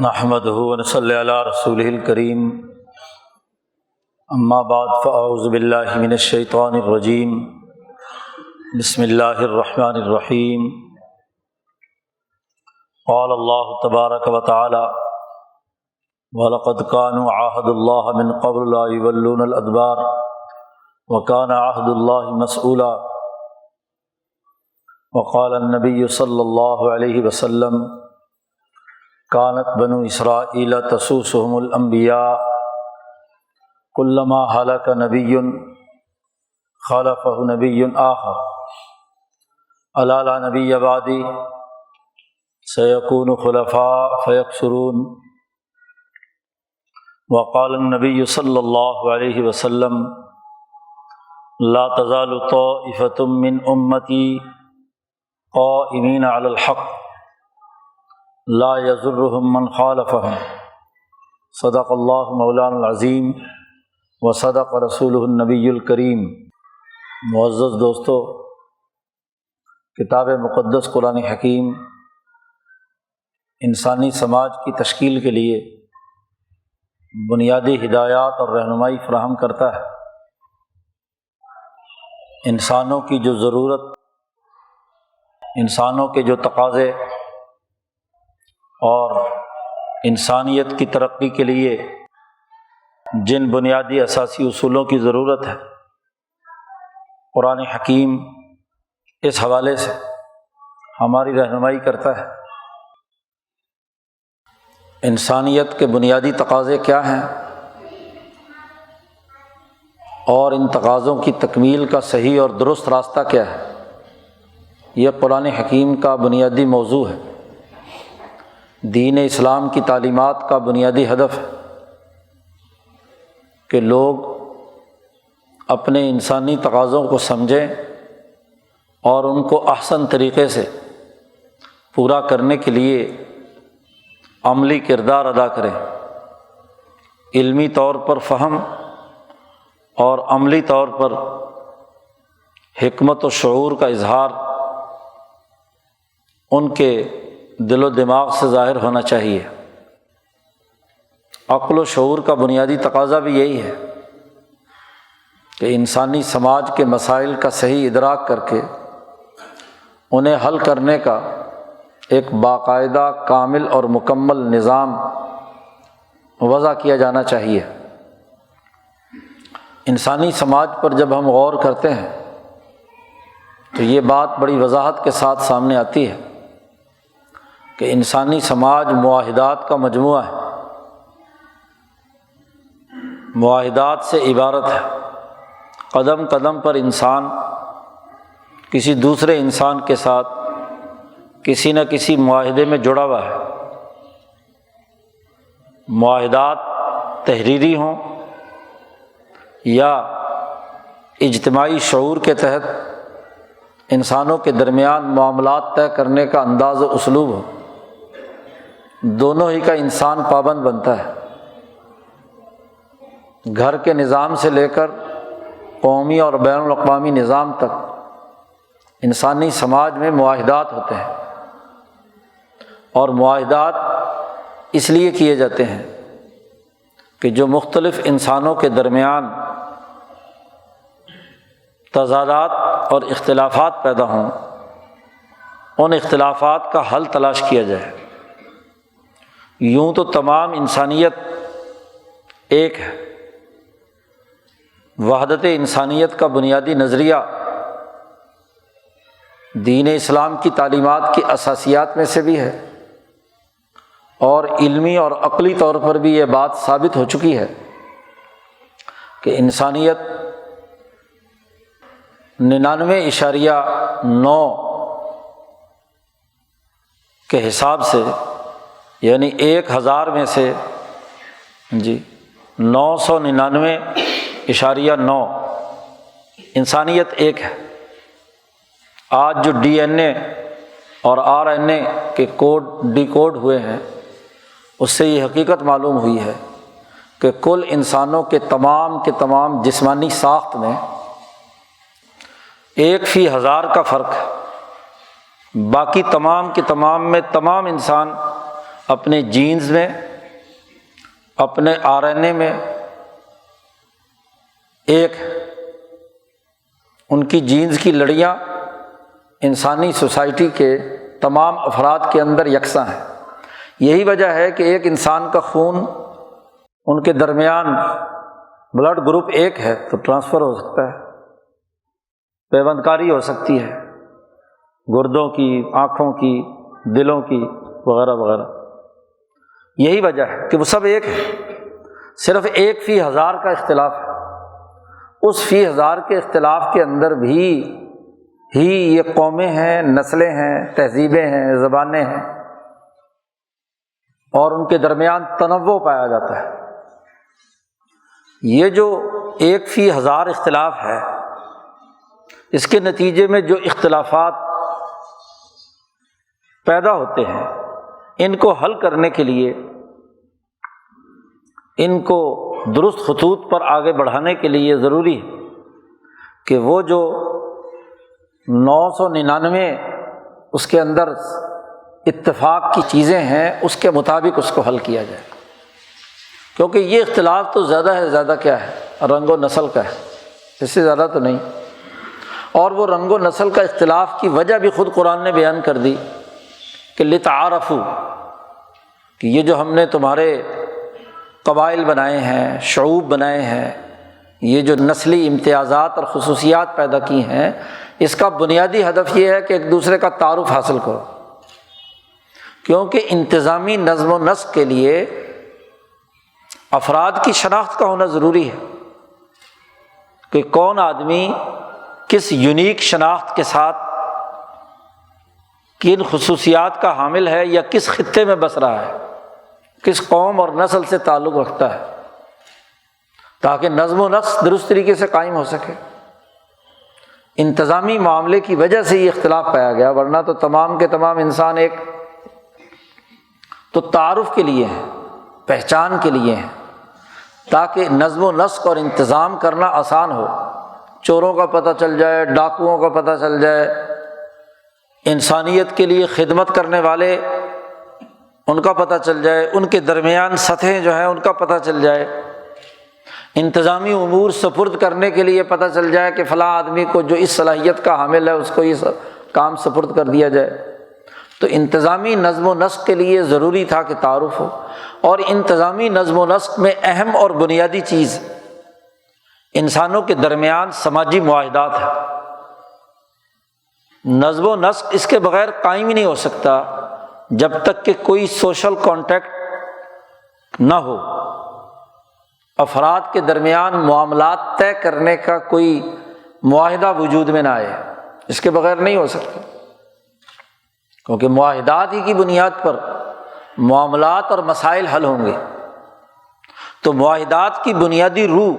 نحمدہ ونصلی علی رسولہ الکریم، اما بعد فاعوذ باللہ من الشیطان الرجیم، بسم اللہ الرحمن الرحیم۔ قال اللہ تبارک و تعالی: وَلَقَدْ كَانُوا عَاهَدُوا اللَّهَ مِن قَبْلُ لَا يُوَلُّونَ الْأَدْبَارَ وَكَانَ عَهْدُ اللَّهِ مَسْئُولًا۔ وقال النبی صلی اللہ علیہ وسلم: كانت بنو اسرائیل تسوسهم الانبیاء كلما هلك نبی خلفه نبی آخر الا لا نبی بعدی سيكون خلفاء فيكثرون۔ وقال النبی صلی اللہ علیہ وسلم: لا تزال طائفة من امتی قائمین علی الحق لا یضرهم من خالفهم۔ صدق اللہ مولانا العظیم وصدق رسولہ النبی الکریم۔ معزز دوستو، کتاب مقدس قرآن حکیم انسانی سماج کی تشکیل کے لیے بنیادی ہدایات اور رہنمائی فراہم کرتا ہے۔ انسانوں کی جو ضرورت، انسانوں کے جو تقاضے اور انسانیت کی ترقی کے لیے جن بنیادی اساسی اصولوں کی ضرورت ہے، قرآن حکیم اس حوالے سے ہماری رہنمائی کرتا ہے۔ انسانیت کے بنیادی تقاضے کیا ہیں اور ان تقاضوں کی تکمیل کا صحیح اور درست راستہ کیا ہے، یہ قرآن حکیم کا بنیادی موضوع ہے۔ دین اسلام کی تعلیمات کا بنیادی ہدف ہے کہ لوگ اپنے انسانی تقاضوں کو سمجھیں اور ان کو احسن طریقے سے پورا کرنے کے لیے عملی کردار ادا کریں، علمی طور پر فہم اور عملی طور پر حکمت و شعور کا اظہار ان کے دل و دماغ سے ظاہر ہونا چاہیے۔ عقل و شعور کا بنیادی تقاضا بھی یہی ہے کہ انسانی سماج کے مسائل کا صحیح ادراک کر کے انہیں حل کرنے کا ایک باقاعدہ، کامل اور مکمل نظام وضع کیا جانا چاہیے۔ انسانی سماج پر جب ہم غور کرتے ہیں تو یہ بات بڑی وضاحت کے ساتھ سامنے آتی ہے کہ انسانی سماج معاہدات کا مجموعہ ہے، معاہدات سے عبارت ہے۔ قدم قدم پر انسان کسی دوسرے انسان کے ساتھ کسی نہ کسی معاہدے میں جڑا ہوا ہے۔ معاہدات تحریری ہوں یا اجتماعی شعور کے تحت انسانوں کے درمیان معاملات طے کرنے کا انداز و اسلوب ہو، دونوں ہی کا انسان پابند بنتا ہے۔ گھر کے نظام سے لے کر قومی اور بین الاقوامی نظام تک انسانی سماج میں معاہدات ہوتے ہیں، اور معاہدات اس لیے کیے جاتے ہیں کہ جو مختلف انسانوں کے درمیان تضادات اور اختلافات پیدا ہوں، ان اختلافات کا حل تلاش کیا جائے۔ یوں تو تمام انسانیت ایک ہے۔ وحدت انسانیت کا بنیادی نظریہ دین اسلام کی تعلیمات کی اساسیات میں سے بھی ہے، اور علمی اور عقلی طور پر بھی یہ بات ثابت ہو چکی ہے کہ انسانیت 99.9 کے حساب سے، یعنی 1000 میں سے 999.9 انسانیت ایک ہے۔ آج جو ڈی این اے اور آر این اے کے کوڈ ڈی کوڈ ہوئے ہیں، اس سے یہ حقیقت معلوم ہوئی ہے کہ کل انسانوں کے تمام جسمانی ساخت میں 1/1000 کا فرق ہے۔ باقی تمام کے تمام میں تمام انسان اپنے جینز میں، اپنے RNA میں ایک ان کی جینز کی لڑیاں انسانی سوسائٹی کے تمام افراد کے اندر یکساں ہیں۔ یہی وجہ ہے کہ ایک انسان کا خون ان کے درمیان بلڈ گروپ ایک ہے تو ٹرانسفر ہو سکتا ہے، پیوند کاری ہو سکتی ہے، گردوں کی، آنکھوں کی، دلوں کی وغیرہ وغیرہ۔ یہی وجہ ہے کہ وہ سب ایک ہے، صرف ایک فی ہزار کا اختلاف ہے۔ اس فی ہزار کے اختلاف کے اندر بھی یہ قومیں ہیں، نسلیں ہیں، تہذیبیں ہیں، زبانیں ہیں، اور ان کے درمیان تنوع پایا جاتا ہے۔ یہ جو ایک فی ہزار اختلاف ہے، اس کے نتیجے میں جو اختلافات پیدا ہوتے ہیں، ان کو حل کرنے کے لیے، ان کو درست خطوط پر آگے بڑھانے کے لیے ضروری ہے کہ وہ جو 999 اس کے اندر اتفاق کی چیزیں ہیں، اس کے مطابق اس کو حل کیا جائے، کیونکہ یہ اختلاف تو زیادہ ہے، زیادہ کیا ہے، رنگ و نسل کا ہے، اس سے زیادہ تو نہیں۔ اور وہ رنگ و نسل کا اختلاف کی وجہ بھی خود قرآن نے بیان کر دی کہ لتعارفوا، کہ یہ جو ہم نے تمہارے قبائل بنائے ہیں، شعوب بنائے ہیں، یہ جو نسلی امتیازات اور خصوصیات پیدا کی ہیں، اس کا بنیادی ہدف یہ ہے کہ ایک دوسرے کا تعارف حاصل کرو، کیونکہ انتظامی نظم و نسق کے لیے افراد کی شناخت کا ہونا ضروری ہے کہ کون آدمی کس یونیک شناخت کے ساتھ کن خصوصیات کا حامل ہے، یا کس خطے میں بس رہا ہے، کس قوم اور نسل سے تعلق رکھتا ہے، تاکہ نظم و نسق درست طریقے سے قائم ہو سکے۔ انتظامی معاملے کی وجہ سے یہ اختلاف پایا گیا، ورنہ تو تمام کے تمام انسان ایک تو تعارف کے لیے ہیں، پہچان کے لیے ہیں، تاکہ نظم و نسق اور انتظام کرنا آسان ہو، چوروں کا پتہ چل جائے، ڈاکوؤں کا پتہ چل جائے، انسانیت کے لیے خدمت کرنے والے ان کا پتہ چل جائے، ان کے درمیان سطحیں جو ہیں ان کا پتہ چل جائے، انتظامی امور سپرد کرنے کے لیے پتہ چل جائے کہ فلاں آدمی کو جو اس صلاحیت کا حامل ہے اس کو یہ کام سپرد کر دیا جائے۔ تو انتظامی نظم و نسق کے لیے ضروری تھا کہ تعارف ہو، اور انتظامی نظم و نسق میں اہم اور بنیادی چیز انسانوں کے درمیان سماجی معاہدات ہے۔ نظم و نسق اس کے بغیر قائم ہی نہیں ہو سکتا جب تک کہ کوئی سوشل کانٹیکٹ نہ ہو، افراد کے درمیان معاملات طے کرنے کا کوئی معاہدہ وجود میں نہ آئے، اس کے بغیر نہیں ہو سکتا، کیونکہ معاہدات ہی کی بنیاد پر معاملات اور مسائل حل ہوں گے۔ تو معاہدات کی بنیادی روح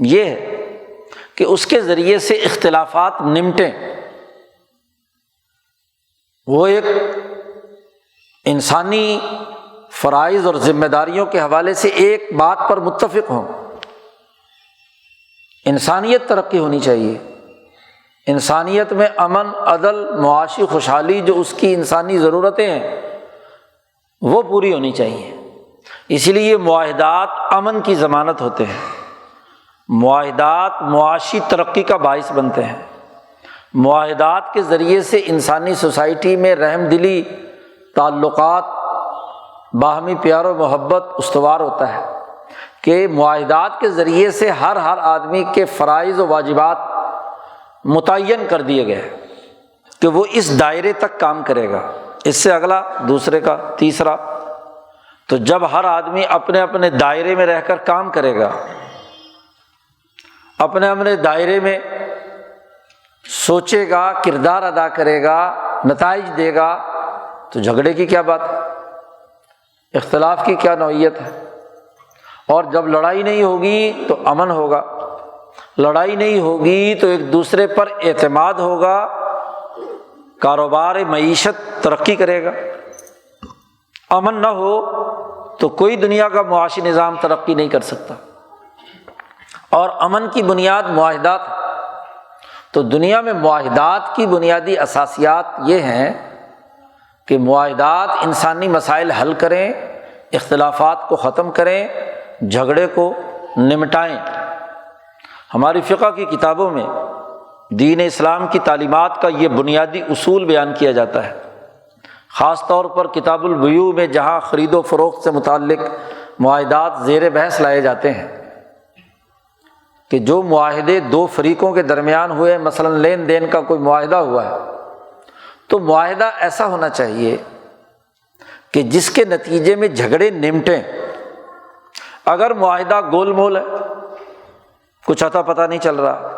یہ ہے کہ اس کے ذریعے سے اختلافات نمٹیں، وہ ایک انسانی فرائض اور ذمہ داریوں کے حوالے سے ایک بات پر متفق ہوں۔ انسانیت ترقی ہونی چاہیے، انسانیت میں امن، عدل، معاشی خوشحالی جو اس کی انسانی ضرورتیں ہیں وہ پوری ہونی چاہیے۔ اسی لیے معاہدات امن کی ضمانت ہوتے ہیں، معاہدات معاشی ترقی کا باعث بنتے ہیں، معاہدات کے ذریعے سے انسانی سوسائٹی میں رحم دلی، تعلقات، باہمی پیار و محبت استوار ہوتا ہے، کہ معاہدات کے ذریعے سے ہر آدمی کے فرائض و واجبات متعین کر دیے گئے کہ وہ اس دائرے تک کام کرے گا، اس سے اگلا، دوسرے کا، تیسرا۔ تو جب ہر آدمی اپنے اپنے دائرے میں رہ کر کام کرے گا، اپنے اپنے دائرے میں سوچے گا، کردار ادا کرے گا، نتائج دے گا، تو جھگڑے کی کیا بات ہے، اختلاف کی کیا نوعیت ہے۔ اور جب لڑائی نہیں ہوگی تو امن ہوگا، لڑائی نہیں ہوگی تو ایک دوسرے پر اعتماد ہوگا، کاروبار معیشت ترقی کرے گا۔ امن نہ ہو تو کوئی دنیا کا معاشی نظام ترقی نہیں کر سکتا، اور امن کی بنیاد معاہدات۔ تو دنیا میں معاہدات کی بنیادی اساسیات یہ ہیں کہ معاہدات انسانی مسائل حل کریں، اختلافات کو ختم کریں، جھگڑے کو نمٹائیں۔ ہماری فقہ کی کتابوں میں دین اسلام کی تعلیمات کا یہ بنیادی اصول بیان کیا جاتا ہے، خاص طور پر کتاب البیوع میں جہاں خرید و فروخت سے متعلق معاہدات زیر بحث لائے جاتے ہیں کہ جو معاہدے دو فریقوں کے درمیان ہوئے، مثلاً لین دین کا کوئی معاہدہ ہوا ہے، تو معاہدہ ایسا ہونا چاہیے کہ جس کے نتیجے میں جھگڑے نمٹیں۔ اگر معاہدہ گول مول ہے، کچھ اتا پتہ نہیں چل رہا،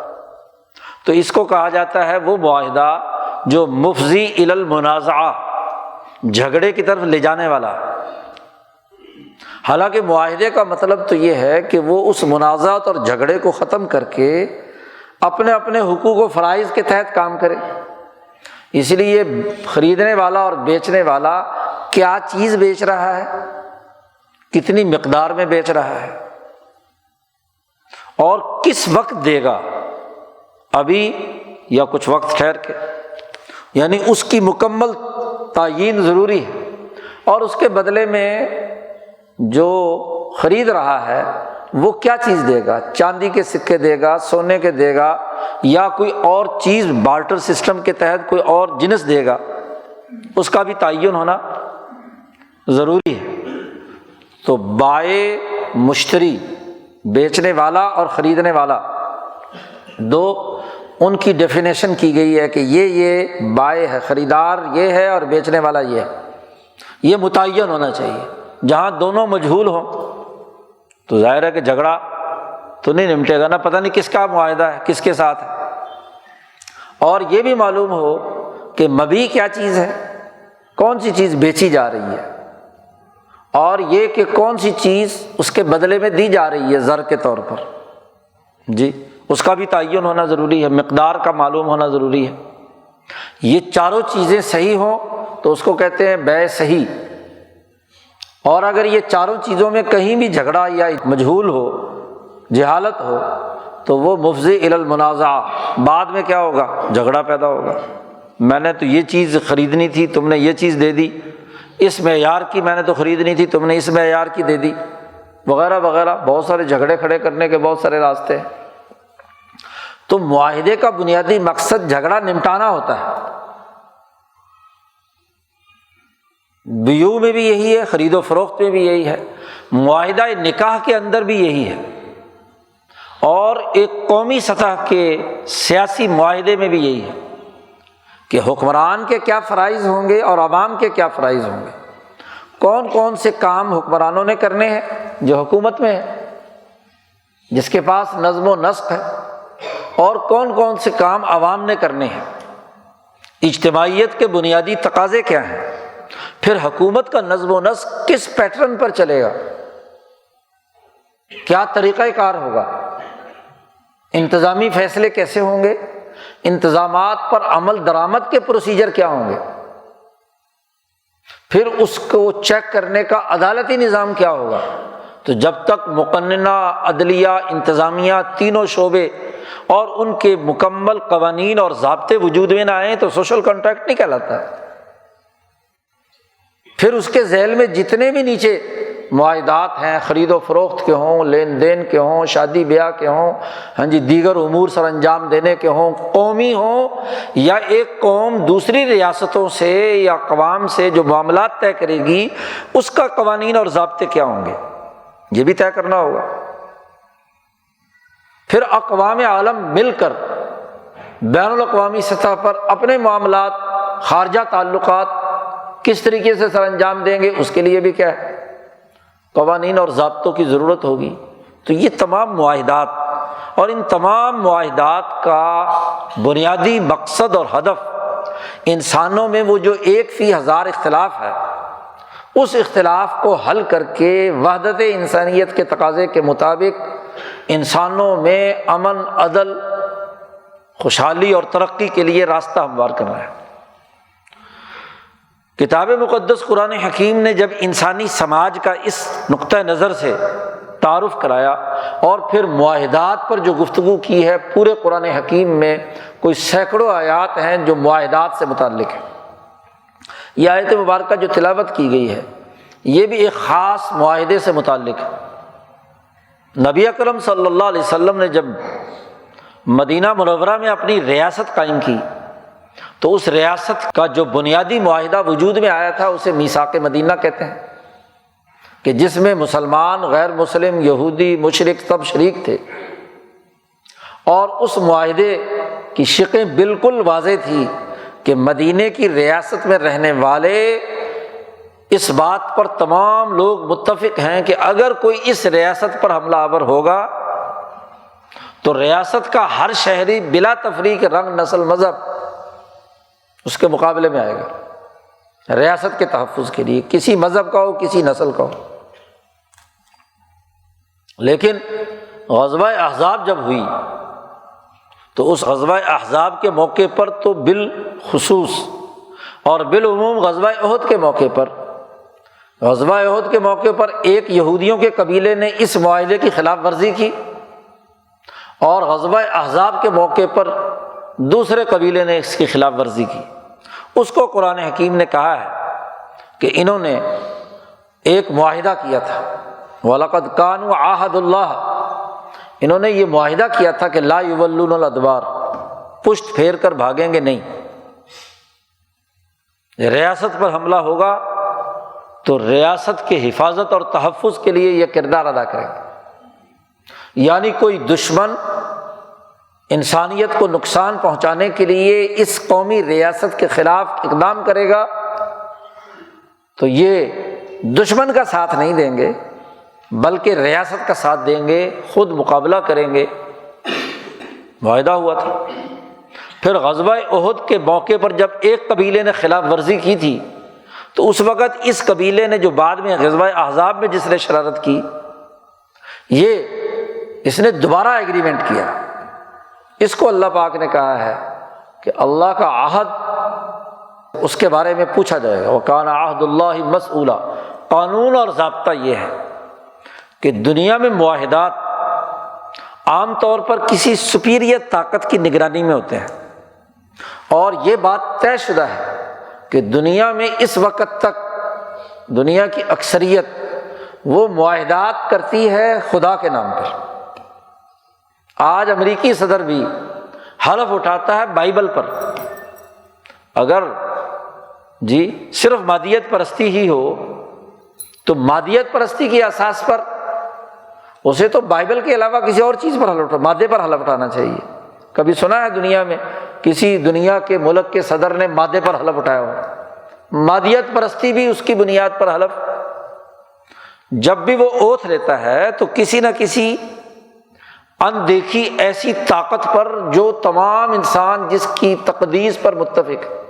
تو اس کو کہا جاتا ہے وہ معاہدہ جو مفضی الی المنازعہ، جھگڑے کی طرف لے جانے والا۔ حالانکہ معاہدے کا مطلب تو یہ ہے کہ وہ اس منازعات اور جھگڑے کو ختم کر کے اپنے اپنے حقوق و فرائض کے تحت کام کرے۔ اس لیے خریدنے والا اور بیچنے والا کیا چیز بیچ رہا ہے، کتنی مقدار میں بیچ رہا ہے، اور کس وقت دے گا، ابھی یا کچھ وقت ٹھہر کے، یعنی اس کی مکمل تعیین ضروری ہے۔ اور اس کے بدلے میں جو خرید رہا ہے وہ کیا چیز دے گا، چاندی کے سکے دے گا، سونے کے دے گا، یا کوئی اور چیز بارٹر سسٹم کے تحت کوئی اور جنس دے گا، اس کا بھی تعین ہونا ضروری ہے۔ تو بائع مشتری، بیچنے والا اور خریدنے والا، دو ان کی ڈیفینیشن کی گئی ہے کہ یہ بائع ہے، خریدار یہ ہے، اور بیچنے والا یہ ہے۔ یہ متعین ہونا چاہیے۔ جہاں دونوں مجہول ہوں تو ظاہر ہے کہ جھگڑا تو نہیں نمٹے گا، نہ پتہ نہیں کس کا معاہدہ ہے، کس کے ساتھ ہے۔ اور یہ بھی معلوم ہو کہ مبیع کیا چیز ہے، کون سی چیز بیچی جا رہی ہے، اور یہ کہ کون سی چیز اس کے بدلے میں دی جا رہی ہے زر کے طور پر، جی اس کا بھی تعین ہونا ضروری ہے، مقدار کا معلوم ہونا ضروری ہے۔ یہ چاروں چیزیں صحیح ہوں تو اس کو کہتے ہیں بیع صحیح۔ اور اگر یہ چاروں چیزوں میں کہیں بھی جھگڑا یا مجہول ہو، جہالت ہو، تو وہ مفضی الی المنازعہ، بعد میں کیا ہوگا، جھگڑا پیدا ہوگا۔ میں نے تو یہ چیز خریدنی تھی، تم نے یہ چیز دے دی، اس معیار کی میں نے تو خریدنی تھی، تم نے اس معیار کی دے دی، وغیرہ وغیرہ، بہت سارے جھگڑے کھڑے کرنے کے بہت سارے راستے ہیں۔ تو معاہدے کا بنیادی مقصد جھگڑا نمٹانا ہوتا ہے۔ بیوع میں بھی یہی ہے، خرید و فروخت میں بھی یہی ہے، معاہدہ نکاح کے اندر بھی یہی ہے، اور ایک قومی سطح کے سیاسی معاہدے میں بھی یہی ہے کہ حکمران کے کیا فرائض ہوں گے اور عوام کے کیا فرائض ہوں گے، کون کون سے کام حکمرانوں نے کرنے ہیں جو حکومت میں ہے، جس کے پاس نظم و نسق ہے، اور کون کون سے کام عوام نے کرنے ہیں، اجتماعیت کے بنیادی تقاضے کیا ہیں، پھر حکومت کا نظم و نسق کس پیٹرن پر چلے گا، کیا طریقہ کار ہوگا، انتظامی فیصلے کیسے ہوں گے، انتظامات پر عمل درآمد کے پروسیجر کیا ہوں گے، پھر اس کو چیک کرنے کا عدالتی نظام کیا ہوگا۔ تو جب تک مقننہ، عدلیہ، انتظامیہ، تینوں شعبے اور ان کے مکمل قوانین اور ضابطے وجود میں نہ آئیں تو سوشل کنٹریکٹ نہیں کہلاتا ہے۔ پھر اس کے ذیل میں جتنے بھی نیچے معاہدات ہیں، خرید و فروخت کے ہوں، لین دین کے ہوں، شادی بیاہ کے ہوں، ہاں جی دیگر امور سر انجام دینے کے ہوں، قومی ہوں یا ایک قوم دوسری ریاستوں سے یا اقوام سے جو معاملات طے کرے گی، اس کا قوانین اور ضابطے کیا ہوں گے، یہ بھی طے کرنا ہوگا۔ پھر اقوام عالم مل کر بین الاقوامی سطح پر اپنے معاملات، خارجہ تعلقات کس طریقے سے سر انجام دیں گے، اس کے لیے بھی کیا ہے، قوانین اور ضابطوں کی ضرورت ہوگی۔ تو یہ تمام معاہدات، اور ان تمام معاہدات کا بنیادی مقصد اور ہدف انسانوں میں وہ جو 1/1000 اختلاف ہے، اس اختلاف کو حل کر کے وحدت انسانیت کے تقاضے کے مطابق انسانوں میں امن، عدل، خوشحالی اور ترقی کے لیے راستہ ہموار کرنا ہے۔ کتاب مقدس قرآن حکیم نے جب انسانی سماج کا اس نقطہ نظر سے تعارف کرایا، اور پھر معاہدات پر جو گفتگو کی ہے، پورے قرآن حکیم میں کوئی سینکڑوں آیات ہیں جو معاہدات سے متعلق ہیں۔ یہ آیت مبارکہ جو تلاوت کی گئی ہے یہ بھی ایک خاص معاہدے سے متعلق ہے۔ نبی اکرم صلی اللہ علیہ وسلم نے جب مدینہ منورہ میں اپنی ریاست قائم کی تو اس ریاست کا جو بنیادی معاہدہ وجود میں آیا تھا اسے میثاق مدینہ کہتے ہیں، کہ جس میں مسلمان، غیر مسلم، یہودی، مشرک سب شریک تھے، اور اس معاہدے کی شقیں بالکل واضح تھی کہ مدینے کی ریاست میں رہنے والے اس بات پر تمام لوگ متفق ہیں کہ اگر کوئی اس ریاست پر حملہ آور ہوگا تو ریاست کا ہر شہری بلا تفریق رنگ، نسل، مذہب اس کے مقابلے میں آئے گا ریاست کے تحفظ کے لیے، کسی مذہب کا ہو، کسی نسل کا ہو۔ لیکن غزوہ احزاب جب ہوئی تو اس غزوہ احزاب کے موقع پر تو بالخصوص اور بالعموم غزوہ احد کے موقع پر، غزوہ احد کے موقع پر ایک یہودیوں کے قبیلے نے اس معاہدے کی خلاف ورزی کی، اور غزوہ احزاب کے موقع پر دوسرے قبیلے نے اس کی خلاف ورزی کی۔ اس کو قرآن حکیم نے کہا ہے کہ انہوں نے ایک معاہدہ کیا تھا، وَلَقَدْ كَانُوا عَاهَدُ اللَّهِ، انہوں نے یہ معاہدہ کیا تھا کہ لا یولون الادبار، پشت پھیر کر بھاگیں گے نہیں، ریاست پر حملہ ہوگا تو ریاست کی حفاظت اور تحفظ کے لیے یہ کردار ادا کریں گے۔ یعنی کوئی دشمن انسانیت کو نقصان پہنچانے کے لیے اس قومی ریاست کے خلاف اقدام کرے گا تو یہ دشمن کا ساتھ نہیں دیں گے بلکہ ریاست کا ساتھ دیں گے، خود مقابلہ کریں گے۔ معاہدہ ہوا تھا۔ پھر غزوہ احد کے موقع پر جب ایک قبیلے نے خلاف ورزی کی تھی تو اس وقت اس قبیلے نے جو بعد میں غزوہ احزاب میں جس نے شرارت کی، اس نے دوبارہ ایگریمنٹ کیا۔ اس کو اللہ پاک نے کہا ہے کہ اللہ کا عہد اس کے بارے میں پوچھا جائے گا، وَكَانَ عَهْدُ اللَّهِ مَسْئُولًا۔ قانون اور ضابطہ یہ ہے کہ دنیا میں معاہدات عام طور پر کسی سپیریئر طاقت کی نگرانی میں ہوتے ہیں، اور یہ بات طے شدہ ہے کہ دنیا میں اس وقت تک دنیا کی اکثریت وہ معاہدات کرتی ہے خدا کے نام پر۔ آج امریکی صدر بھی حلف اٹھاتا ہے بائبل پر، اگر صرف مادیت پرستی ہی ہو تو مادیت پرستی کی اساس پر اسے تو بائبل کے علاوہ کسی اور چیز پر حلف مادے پر حلف اٹھانا چاہیے۔ کبھی سنا ہے دنیا میں کسی دنیا کے ملک کے صدر نے مادے پر حلف اٹھایا ہو؟ مادیت پرستی بھی اس کی بنیاد پر حلف، جب بھی وہ اوتھ لیتا ہے تو کسی نہ کسی اندیکھی ایسی طاقت پر جو تمام انسان جس کی تقدیس پر متفق ہے،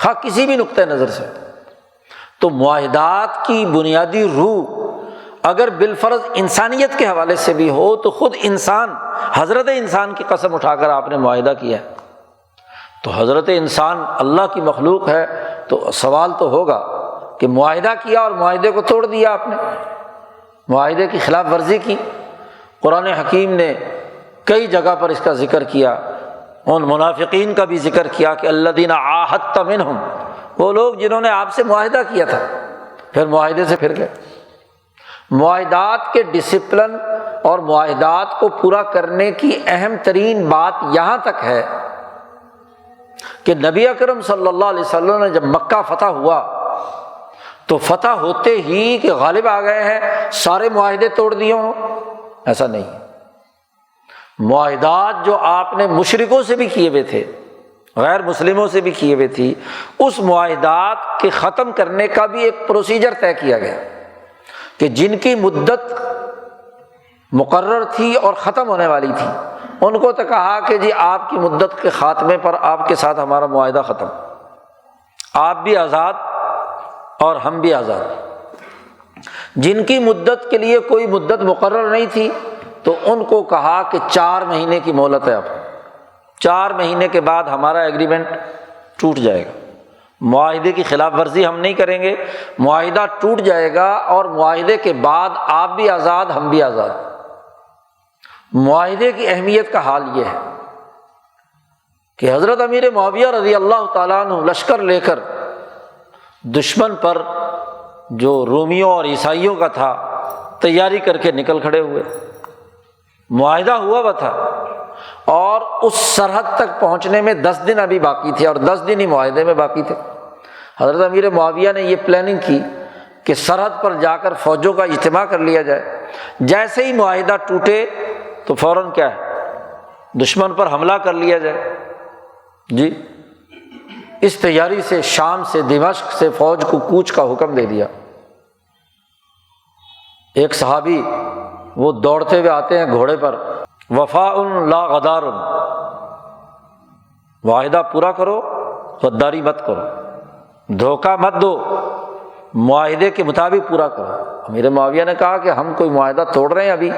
خواہ کسی بھی نقطہ نظر سے۔ تو معاہدات کی بنیادی روح اگر بالفرض انسانیت کے حوالے سے بھی ہو تو خود انسان، حضرت انسان کی قسم اٹھا کر آپ نے معاہدہ کیا ہے تو حضرت انسان اللہ کی مخلوق ہے، تو سوال تو ہوگا کہ معاہدہ کیا اور معاہدے کو توڑ دیا آپ نے، معاہدے کی خلاف ورزی کی۔ قرآن حکیم نے کئی جگہ پر اس کا ذکر کیا، ان منافقین کا بھی ذکر کیا کہ الذین عاہدت منہم، وہ لوگ جنہوں نے آپ سے معاہدہ کیا تھا پھر معاہدے سے پھر گئے۔ معاہدات کے ڈسپلن اور معاہدات کو پورا کرنے کی اہم ترین بات یہاں تک ہے کہ نبی اکرم صلی اللہ علیہ وسلم نے جب مکہ فتح ہوا تو فتح ہوتے ہی کہ غالب آ گئے ہیں سارے معاہدے توڑ دیے ہوں، ایسا نہیں۔ معاہدات جو آپ نے مشرکوں سے بھی کیے ہوئے تھے، غیر مسلموں سے بھی کیے ہوئے تھی، اس معاہدات کے ختم کرنے کا بھی ایک پروسیجر طے کیا گیا کہ جن کی مدت مقرر تھی اور ختم ہونے والی تھی ان کو تو کہا کہ جی آپ کی مدت کے خاتمے پر آپ کے ساتھ ہمارا معاہدہ ختم، آپ بھی آزاد اور ہم بھی آزاد۔ جن کی مدت کے لیے کوئی مدت مقرر نہیں تھی تو ان کو کہا کہ 4 مہینے کی مہلت ہے، اب 4 مہینے کے بعد ہمارا ایگریمنٹ ٹوٹ جائے گا، معاہدے کی خلاف ورزی ہم نہیں کریں گے، معاہدہ ٹوٹ جائے گا اور معاہدے کے بعد آپ بھی آزاد ہم بھی آزاد۔ معاہدے کی اہمیت کا حال یہ ہے کہ حضرت امیر معاویہ رضی اللہ تعالیٰ عنہ لشکر لے کر دشمن پر جو رومیوں اور عیسائیوں کا تھا تیاری کر کے نکل کھڑے ہوئے۔ معاہدہ ہوا ہوا تھا اور اس سرحد تک پہنچنے میں 10 دن ابھی باقی تھے، اور 10 دن ہی معاہدے میں باقی تھے۔ حضرت امیر معاویہ نے یہ پلاننگ کی کہ سرحد پر جا کر فوجوں کا اجتماع کر لیا جائے، جیسے ہی معاہدہ ٹوٹے تو فوراً کیا ہے، دشمن پر حملہ کر لیا جائے۔ جی، اس تیاری سے شام سے دمشق سے فوج کو کوچ کا حکم دے دیا۔ ایک صحابی وہ دوڑتے ہوئے آتے ہیں گھوڑے پر، وفاء لا غدار، معاہدہ پورا کرو، غداری مت کرو، دھوکہ مت دو، معاہدے کے مطابق پورا کرو۔ امیر معاویہ نے کہا کہ ہم کوئی معاہدہ توڑ رہے ہیں؟ ابھی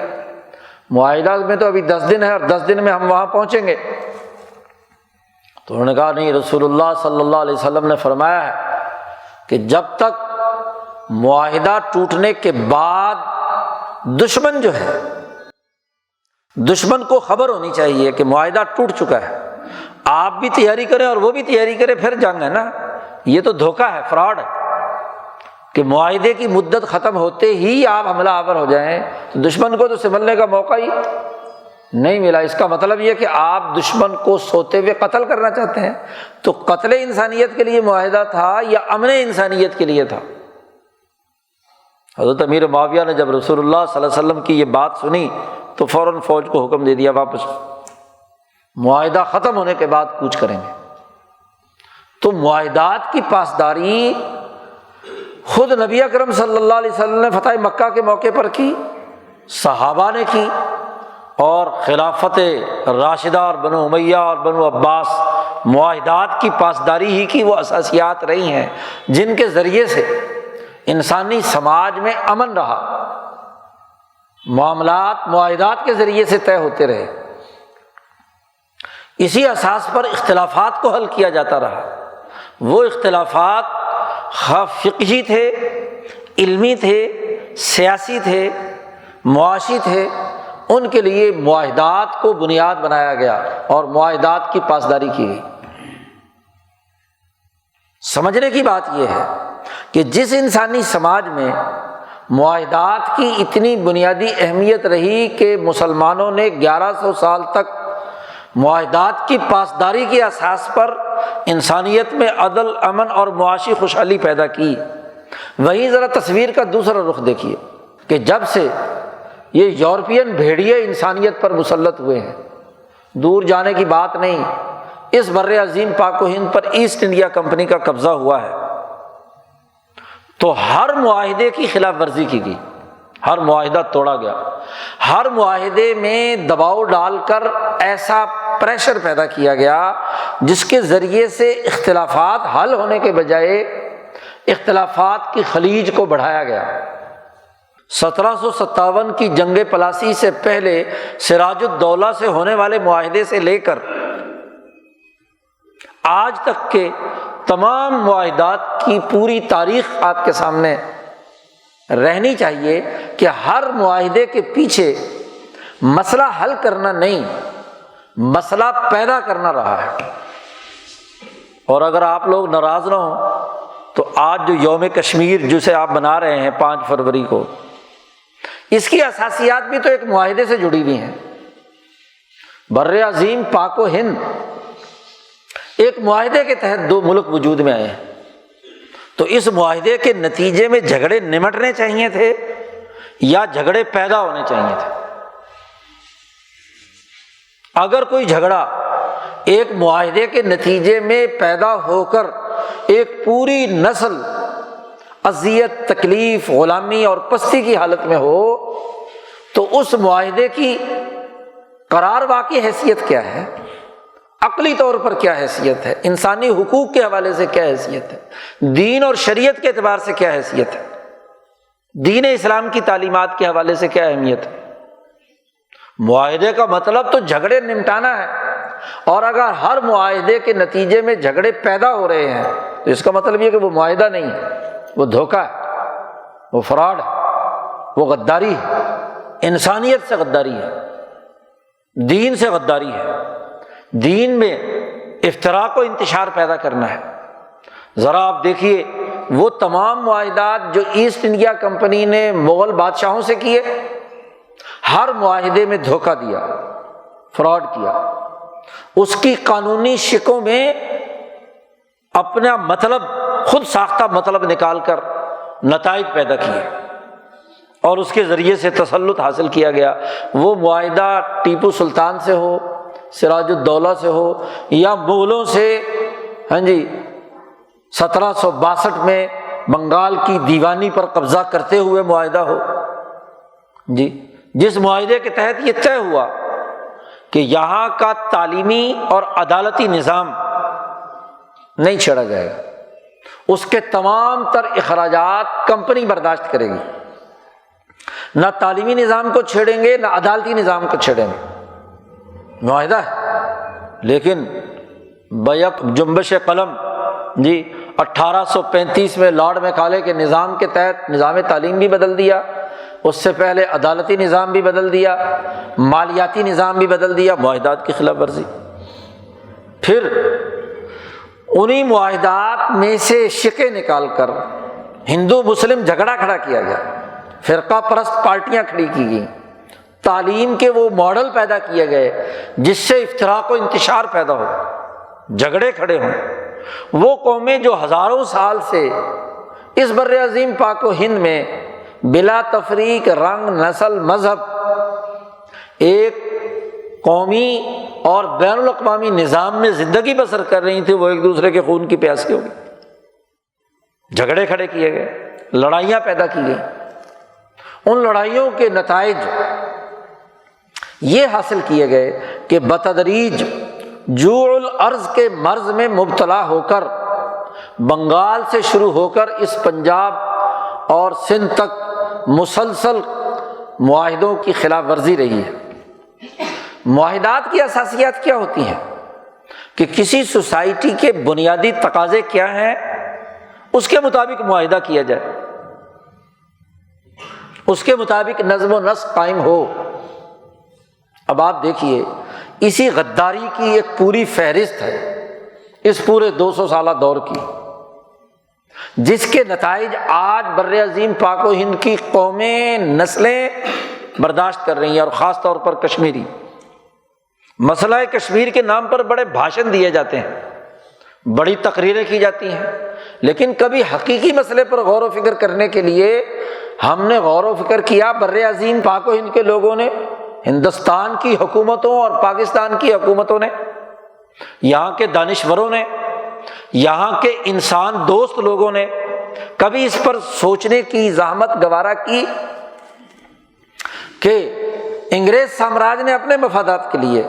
معاہدہ میں تو ابھی 10 دن ہے، اور 10 دن میں ہم وہاں پہنچیں گے۔ تو انہوں نے کہا نہیں، رسول اللہ صلی اللہ علیہ وسلم نے فرمایا ہے کہ جب تک معاہدہ ٹوٹنے کے بعد دشمن جو ہے، دشمن کو خبر ہونی چاہیے کہ معاہدہ ٹوٹ چکا ہے، آپ بھی تیاری کریں اور وہ بھی تیاری کرے، پھر جنگ ہے نا۔ یہ تو دھوکہ ہے، فراڈ ہے کہ معاہدے کی مدت ختم ہوتے ہی آپ حملہ آور ہو جائیں، تو دشمن کو تو سنبھلنے کا موقع ہی نہیں ملا۔ اس کا مطلب یہ کہ آپ دشمن کو سوتے ہوئے قتل کرنا چاہتے ہیں۔ تو قتل انسانیت کے لیے معاہدہ تھا یا امن انسانیت کے لیے تھا؟ حضرت امیر معاویہ نے جب رسول اللہ صلی اللہ علیہ وسلم کی یہ بات سنی تو فوراً فوج کو حکم دے دیا واپس، معاہدہ ختم ہونے کے بعد کوچ کریں گے۔ تو معاہدات کی پاسداری خود نبی اکرم صلی اللہ علیہ وسلم نے فتح مکہ کے موقع پر کی، صحابہ نے کی، اور خلافت راشدہ اور بنو امیہ اور بنو عباس معاہدات کی پاسداری ہی کی وہ اساسیات رہی ہیں جن کے ذریعے سے انسانی سماج میں امن رہا، معاملات معاہدات کے ذریعے سے طے ہوتے رہے، اسی اساس پر اختلافات کو حل کیا جاتا رہا۔ وہ اختلافات خواہ فقہی تھے، علمی تھے، سیاسی تھے، معاشی تھے، ان کے لیے معاہدات کو بنیاد بنایا گیا اور معاہدات کی پاسداری کی گئی۔ سمجھنے کی بات یہ ہے کہ جس انسانی سماج میں معاہدات کی اتنی بنیادی اہمیت رہی کہ مسلمانوں نے 1100 سال تک معاہدات کی پاسداری کے اساس پر انسانیت میں عدل، امن اور معاشی خوشحالی پیدا کی، وہیں ذرا تصویر کا دوسرا رخ دیکھیے کہ جب سے یہ یورپین بھیڑیے انسانیت پر مسلط ہوئے ہیں، دور جانے کی بات نہیں، اس بر عظیم پاک و ہند پر ایسٹ انڈیا کمپنی کا قبضہ ہوا ہے، تو ہر معاہدے کی خلاف ورزی کی گئی، ہر معاہدہ توڑا گیا، ہر معاہدے میں دباؤ ڈال کر ایسا پریشر پیدا کیا گیا جس کے ذریعے سے اختلافات حل ہونے کے بجائے اختلافات کی خلیج کو بڑھایا گیا۔ 1757 کی جنگ پلاسی سے پہلے سراج الدولہ سے ہونے والے معاہدے سے لے کر آج تک کے تمام معاہدات کی پوری تاریخ آپ کے سامنے رہنی چاہیے کہ ہر معاہدے کے پیچھے مسئلہ حل کرنا نہیں، مسئلہ پیدا کرنا رہا ہے۔ اور اگر آپ لوگ ناراض نہ ہوں تو آج جو یوم کشمیر جسے آپ بنا رہے ہیں 5 فروری کو، اس کی اساسیات بھی تو ایک معاہدے سے جڑی ہوئی ہیں۔ بر عظیم پاک و ہند ایک معاہدے کے تحت 2 ملک وجود میں آئے ہیں، تو اس معاہدے کے نتیجے میں جھگڑے نمٹنے چاہیے تھے یا جھگڑے پیدا ہونے چاہیے تھے؟ اگر کوئی جھگڑا ایک معاہدے کے نتیجے میں پیدا ہو کر ایک پوری نسل اذیت، تکلیف، غلامی اور پستی کی حالت میں ہو تو اس معاہدے کی قرار واقعی حیثیت کیا ہے؟ عقلی طور پر کیا حیثیت ہے؟ انسانی حقوق کے حوالے سے کیا حیثیت ہے؟ دین اور شریعت کے اعتبار سے کیا حیثیت ہے؟ دین اسلام کی تعلیمات کے حوالے سے کیا اہمیت ہے؟ معاہدے کا مطلب تو جھگڑے نمٹانا ہے، اور اگر ہر معاہدے کے نتیجے میں جھگڑے پیدا ہو رہے ہیں تو اس کا مطلب یہ کہ وہ معاہدہ نہیں ہے، وہ دھوکہ ہے، وہ فراڈ ہے، وہ غداری ہے، انسانیت سے غداری ہے، دین سے غداری ہے۔ دین میں افتراق و انتشار پیدا کرنا ہے۔ ذرا آپ دیکھیے وہ تمام معاہدات جو ایسٹ انڈیا کمپنی نے مغل بادشاہوں سے کیے، ہر معاہدے میں دھوکہ دیا، فراڈ کیا، اس کی قانونی شکوں میں اپنا مطلب، خود ساختہ مطلب نکال کر نتائج پیدا کیے اور اس کے ذریعے سے تسلط حاصل کیا گیا۔ وہ معاہدہ ٹیپو سلطان سے ہو، سراج الدولہ سے ہو، یا مغلوں سے 1762 میں بنگال کی دیوانی پر قبضہ کرتے ہوئے معاہدہ ہو، جس معاہدے کے تحت یہ طے ہوا کہ یہاں کا تعلیمی اور عدالتی نظام نہیں چھیڑا جائے گا، اس کے تمام تر اخراجات کمپنی برداشت کرے گی، نہ تعلیمی نظام کو چھیڑیں گے نہ عدالتی نظام کو چھیڑیں گے، معاہدہ ہے۔ لیکن بیک جنبش قلم 1835 میں لارڈ میکالے کے نظام کے تحت نظام تعلیم بھی بدل دیا، اس سے پہلے عدالتی نظام بھی بدل دیا، مالیاتی نظام بھی بدل دیا، معاہدات کی خلاف ورزی۔ پھر انہی معاہدات میں سے شکیں نکال کر ہندو مسلم جھگڑا کھڑا کیا گیا، فرقہ پرست پارٹیاں کھڑی کی گئیں، تعلیم کے وہ ماڈل پیدا کیے گئے جس سے افتراق و انتشار پیدا ہو، جھگڑے کھڑے ہوں۔ وہ قومیں جو ہزاروں سال سے اس بر عظیم پاک و ہند میں بلا تفریق رنگ، نسل، مذہب ایک قومی اور بین الاقوامی نظام میں زندگی بسر کر رہی تھی، وہ ایک دوسرے کے خون کی پیاسی ہو گئی، جھگڑے کھڑے کیے گئے، لڑائیاں پیدا کی گئیں۔ ان لڑائیوں کے نتائج یہ حاصل کیے گئے کہ بتدریج جوع الارض کے مرض میں مبتلا ہو کر بنگال سے شروع ہو کر اس پنجاب اور سندھ تک مسلسل معاہدوں کی خلاف ورزی رہی ہے۔ معاہدات کی اساسیات کیا ہوتی ہیں کہ کسی سوسائٹی کے بنیادی تقاضے کیا ہیں، اس کے مطابق معاہدہ کیا جائے، اس کے مطابق نظم و نسق قائم ہو۔ اب آپ دیکھیے اسی غداری کی ایک پوری فہرست ہے اس پورے 200 سالہ دور کی، جس کے نتائج آج بر عظیم پاک و ہند کی قومیں، نسلیں برداشت کر رہی ہیں، اور خاص طور پر کشمیری۔ مسئلہ کشمیر کے نام پر بڑے بھاشن دیے جاتے ہیں، بڑی تقریریں کی جاتی ہیں، لیکن کبھی حقیقی مسئلے پر غور و فکر کرنے کے لیے ہم نے غور و فکر کیا؟ بر عظیم پاک و ہند کے لوگوں نے، ہندوستان کی حکومتوں اور پاکستان کی حکومتوں نے، یہاں کے دانشوروں نے، یہاں کے انسان دوست لوگوں نے کبھی اس پر سوچنے کی زحمت گوارا کی کہ انگریز سامراج نے اپنے مفادات کے لیے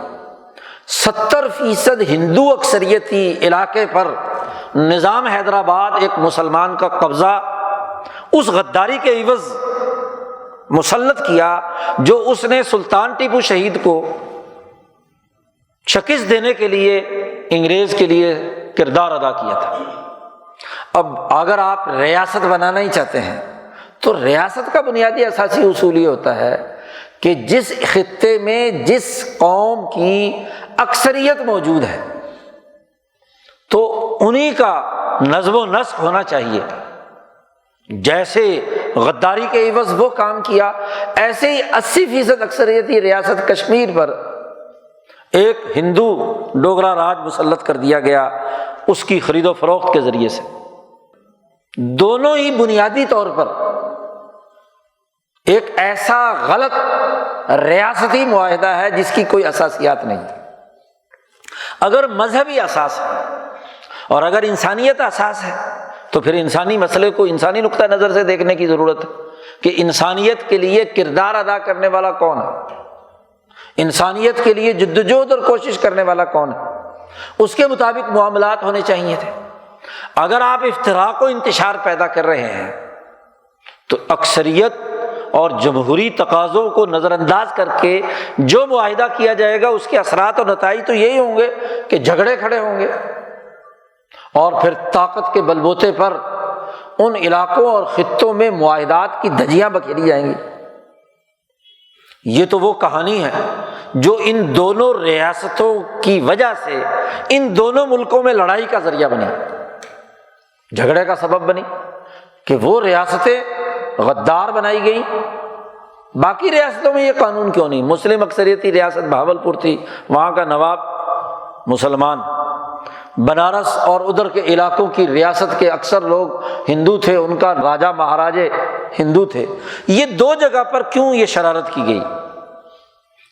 70% ہندو اکثریتی علاقے پر نظام حیدرآباد ایک مسلمان کا قبضہ اس غداری کے عوض مسلط کیا جو اس نے سلطان ٹیپو شہید کو شکست دینے کے لیے انگریز کے لیے کردار ادا کیا تھا۔ اب اگر آپ ریاست بنانا ہی چاہتے ہیں تو ریاست کا بنیادی اساسی اصول یہ ہوتا ہے کہ جس خطے میں جس قوم کی اکثریت موجود ہے تو انہی کا نظم و نسق ہونا چاہیے۔ جیسے غداری کے عوض وہ کام کیا، ایسے ہی 80% اکثریتی ریاست کشمیر پر ایک ہندو ڈوگرا راج مسلط کر دیا گیا اس کی خرید و فروخت کے ذریعے سے۔ دونوں ہی بنیادی طور پر ایک ایسا غلط ریاستی معاہدہ ہے جس کی کوئی اساسیات نہیں۔ اگر مذہبی اساس ہے اور اگر انسانیت اساس ہے تو پھر انسانی مسئلے کو انسانی نقطہ نظر سے دیکھنے کی ضرورت ہے کہ انسانیت کے لیے کردار ادا کرنے والا کون ہے، انسانیت کے لیے جدوجہد اور کوشش کرنے والا کون ہے، اس کے مطابق معاملات ہونے چاہیے تھے۔ اگر آپ افتراق و انتشار پیدا کر رہے ہیں تو اکثریت اور جمہوری تقاضوں کو نظر انداز کر کے جو معاہدہ کیا جائے گا اس کے اثرات اور نتائج تو یہی ہوں گے کہ جھگڑے کھڑے ہوں گے، اور پھر طاقت کے بل بوتے پر ان علاقوں اور خطوں میں معاہدات کی دھجیاں بکھیری جائیں گی۔ یہ تو وہ کہانی ہے جو ان دونوں ریاستوں کی وجہ سے ان دونوں ملکوں میں لڑائی کا ذریعہ بنی، جھگڑے کا سبب بنی، کہ وہ ریاستیں غدار بنائی گئیں۔ باقی ریاستوں میں یہ قانون کیوں نہیں؟ مسلم اکثریتی ریاست بہاولپور تھی، وہاں کا نواب مسلمان، بنارس اور ادھر کے علاقوں کی ریاست کے اکثر لوگ ہندو تھے، ان کا راجا مہاراجے ہندو تھے۔ یہ دو جگہ پر کیوں یہ شرارت کی گئی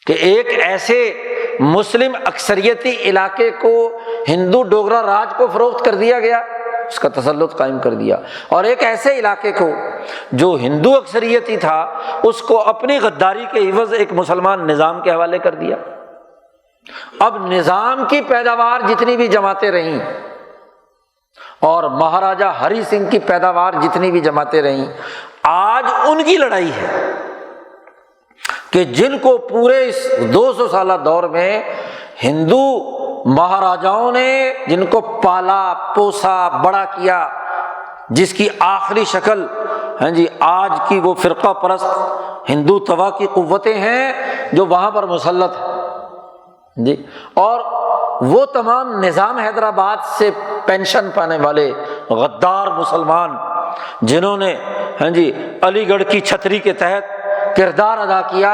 کہ ایک ایسے مسلم اکثریتی علاقے کو ہندو ڈوگرا راج کو فروخت کر دیا گیا، اس کا تسلط قائم کر دیا، اور ایک ایسے علاقے کو جو ہندو اکثریتی تھا اس کو اپنی غداری کے عوض ایک مسلمان نظام کے حوالے کر دیا۔ اب نظام کی پیداوار جتنی بھی جماعتیں رہیں اور مہاراجا ہری سنگھ کی پیداوار جتنی بھی جماعتیں رہیں، آج ان کی لڑائی ہے کہ جن کو پورے اس 200 سالہ دور میں ہندو مہاراجاؤں نے جن کو پالا پوسا بڑا کیا، جس کی آخری شکل آج کی وہ فرقہ پرست ہندو توا کی قوتیں ہیں جو وہاں پر مسلط ہیں اور وہ تمام نظام حیدرآباد سے پینشن پانے والے غدار مسلمان جنہوں نے علی گڑھ کی چھتری کے تحت کردار ادا کیا،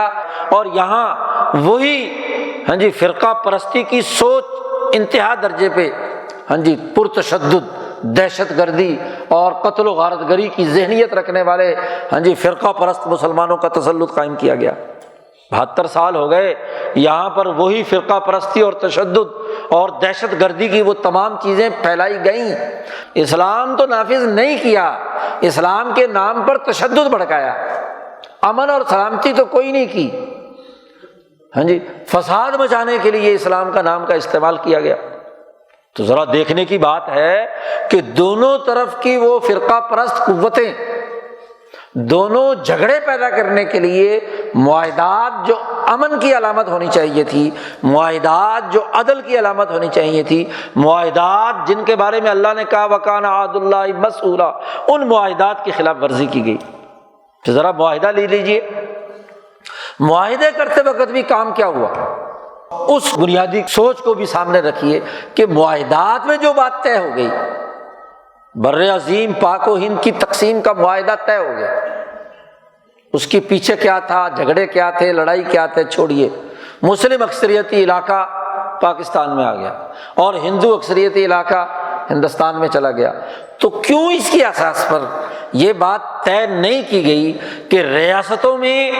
اور یہاں وہی فرقہ پرستی کی سوچ انتہا درجے پہ پرتشدد دہشت گردی اور قتل و غارت گری کی ذہنیت رکھنے والے فرقہ پرست مسلمانوں کا تسلط قائم کیا گیا۔ 72 سال ہو گئے یہاں پر وہی فرقہ پرستی اور تشدد اور دہشت گردی کی وہ تمام چیزیں پھیلائی گئیں۔ اسلام تو نافذ نہیں کیا، اسلام کے نام پر تشدد بھڑکایا، امن اور سلامتی تو کوئی نہیں کی، فساد مچانے کے لیے اسلام کا نام کا استعمال کیا گیا۔ تو ذرا دیکھنے کی بات ہے کہ دونوں طرف کی وہ فرقہ پرست قوتیں دونوں جھگڑے پیدا کرنے کے لیے معاہدات جو امن کی علامت ہونی چاہیے تھی، معاہدات جو عدل کی علامت ہونی چاہیے تھی، معاہدات جن کے بارے میں اللہ نے کہا وَكَانَ عَهْدُ اللَّهِ مَسْئُولًا، ان معاہدات کی خلاف ورزی کی گئی۔ تو ذرا معاہدہ لے لیجئے، معاہدے کرتے وقت بھی کام کیا ہوا، اس بنیادی سوچ کو بھی سامنے رکھیے کہ معاہدات میں جو بات طے ہو گئی، بر عظیم پاک و ہند کی تقسیم کا معاہدہ طے ہو گیا، اس کے پیچھے کیا تھا، جھگڑے کیا تھے، لڑائی کیا تھے، چھوڑیے، مسلم اکثریتی علاقہ پاکستان میں آ گیا اور ہندو اکثریتی علاقہ ہندوستان میں چلا گیا۔ تو کیوں اس کی اساس پر یہ بات طے نہیں کی گئی کہ ریاستوں میں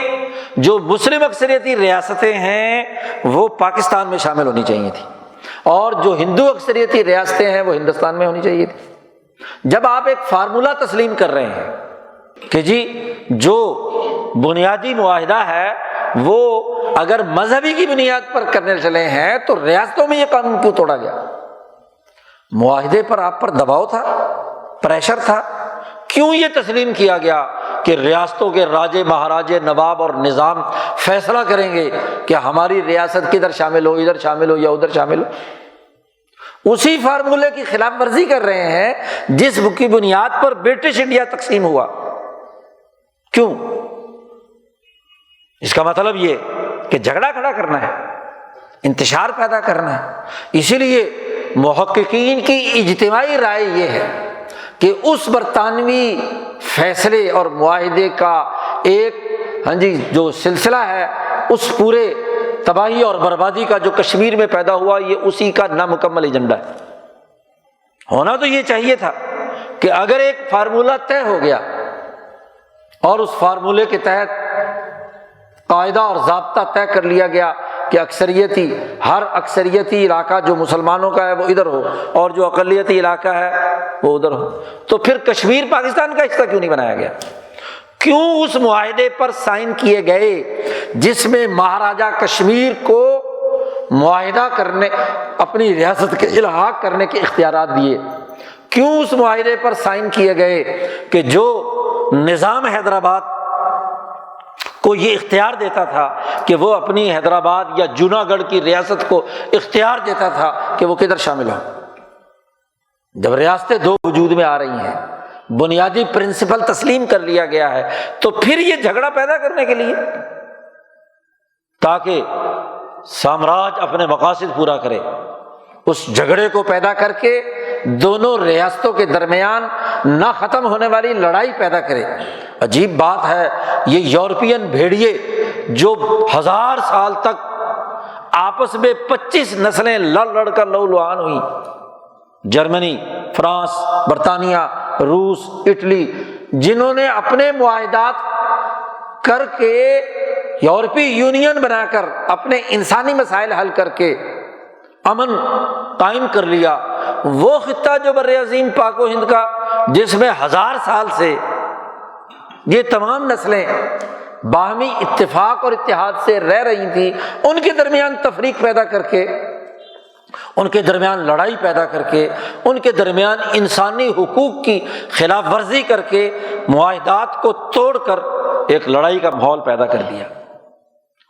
جو مسلم اکثریتی ریاستیں ہیں وہ پاکستان میں شامل ہونی چاہیے تھی اور جو ہندو اکثریتی ریاستیں ہیں وہ ہندوستان میں ہونی چاہیے تھی؟ جب آپ ایک فارمولہ تسلیم کر رہے ہیں کہ جو بنیادی معاہدہ ہے وہ اگر مذہبی کی بنیاد پر کرنے چلے ہیں تو ریاستوں میں یہ قانون کیوں توڑا گیا؟ معاہدے پر آپ پر دباؤ تھا، پریشر تھا، کیوں یہ تسلیم کیا گیا کہ ریاستوں کے راجے مہاراجے نواب اور نظام فیصلہ کریں گے کہ ہماری ریاست کدھر شامل ہو، ادھر شامل ہو یا ادھر شامل ہو؟ اسی فارمولے کی خلاف ورزی کر رہے ہیں جس کی بنیاد پر برٹش انڈیا تقسیم ہوا۔ کیوں؟ اس کا مطلب یہ کہ جھگڑا کھڑا کرنا ہے، انتشار پیدا کرنا ہے۔ اسی لیے محققین کی اجتماعی رائے یہ ہے کہ اس برطانوی فیصلے اور معاہدے کا ایک جو سلسلہ ہے اس پورے تباہی اور بربادی کا جو کشمیر میں پیدا ہوا، یہ اسی کا نامکمل ایجنڈا ہے۔ ہونا تو یہ چاہیے تھا کہ اگر ایک فارمولہ طے ہو گیا اور اس فارمولے کے تحت قاعدہ اور ضابطہ طے کر لیا گیا کہ ہر اکثریتی علاقہ جو مسلمانوں کا ہے وہ ادھر ہو اور جو اقلیتی علاقہ ہے وہ ادھر ہو، تو پھر کشمیر پاکستان کا حصہ کیوں نہیں بنایا گیا؟ کیوں اس معاہدے پر سائن کیے گئے جس میں مہاراجا کشمیر کو معاہدہ کرنے، اپنی ریاست کے الحاق کرنے کے اختیارات دیے؟ کیوں اس معاہدے پر سائن کیے گئے کہ جو نظام حیدرآباد کو یہ اختیار دیتا تھا کہ وہ اپنی حیدرآباد یا جوناگڑھ کی ریاست کو اختیار دیتا تھا کہ وہ کدھر شامل ہو؟ جب ریاستیں دو وجود میں آ رہی ہیں، بنیادی پرنسپل تسلیم کر لیا گیا ہے، تو پھر یہ جھگڑا پیدا کرنے کے لیے تاکہ سامراج اپنے مقاصد پورا کرے، اس جھگڑے کو پیدا کر کے دونوں ریاستوں کے درمیان نہ ختم ہونے والی لڑائی پیدا کرے۔ عجیب بات ہے، یہ یورپین بھیڑیے جو 1000 سال تک آپس میں 25 نسلیں لڑ لڑ کر لہو لہان ہوئی، جرمنی، فرانس، برطانیہ، روس، اٹلی، جنہوں نے اپنے معاہدات کر کے یورپی یونین بنا کر اپنے انسانی مسائل حل کر کے امن قائم کر لیا، وہ خطہ جو بر عظیم پاک و ہند کا، جس میں 1000 سال سے یہ تمام نسلیں باہمی اتفاق اور اتحاد سے رہ رہی تھیں، ان کے درمیان تفریق پیدا کر کے، ان کے درمیان لڑائی پیدا کر کے، ان کے درمیان انسانی حقوق کی خلاف ورزی کر کے معاہدات کو توڑ کر ایک لڑائی کا ماحول پیدا کر دیا۔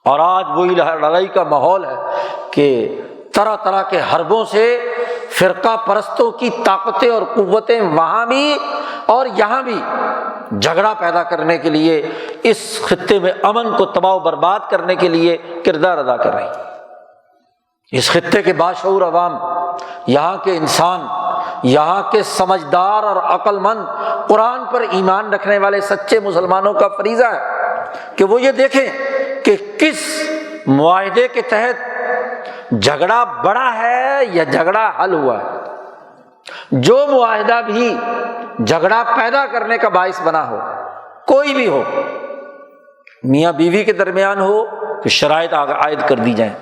اور آج وہی لڑائی کا ماحول ہے کہ طرح طرح کے حربوں سے فرقہ پرستوں کی طاقتیں اور قوتیں وہاں بھی اور یہاں بھی جھگڑا پیدا کرنے کے لیے، اس خطے میں امن کو تباہ و برباد کرنے کے لیے کردار ادا کر رہی ہیں۔ اس خطے کے باشعور عوام، یہاں کے انسان، یہاں کے سمجھدار اور عقل مند قرآن پر ایمان رکھنے والے سچے مسلمانوں کا فریضہ ہے کہ وہ یہ دیکھیں کہ کس معاہدے کے تحت جھگڑا بڑا ہے یا جھگڑا حل ہوا ہے۔ جو معاہدہ بھی جھگڑا پیدا کرنے کا باعث بنا ہو، کوئی بھی ہو، میاں بیوی کے درمیان ہو تو شرائط عائد کر دی جائیں،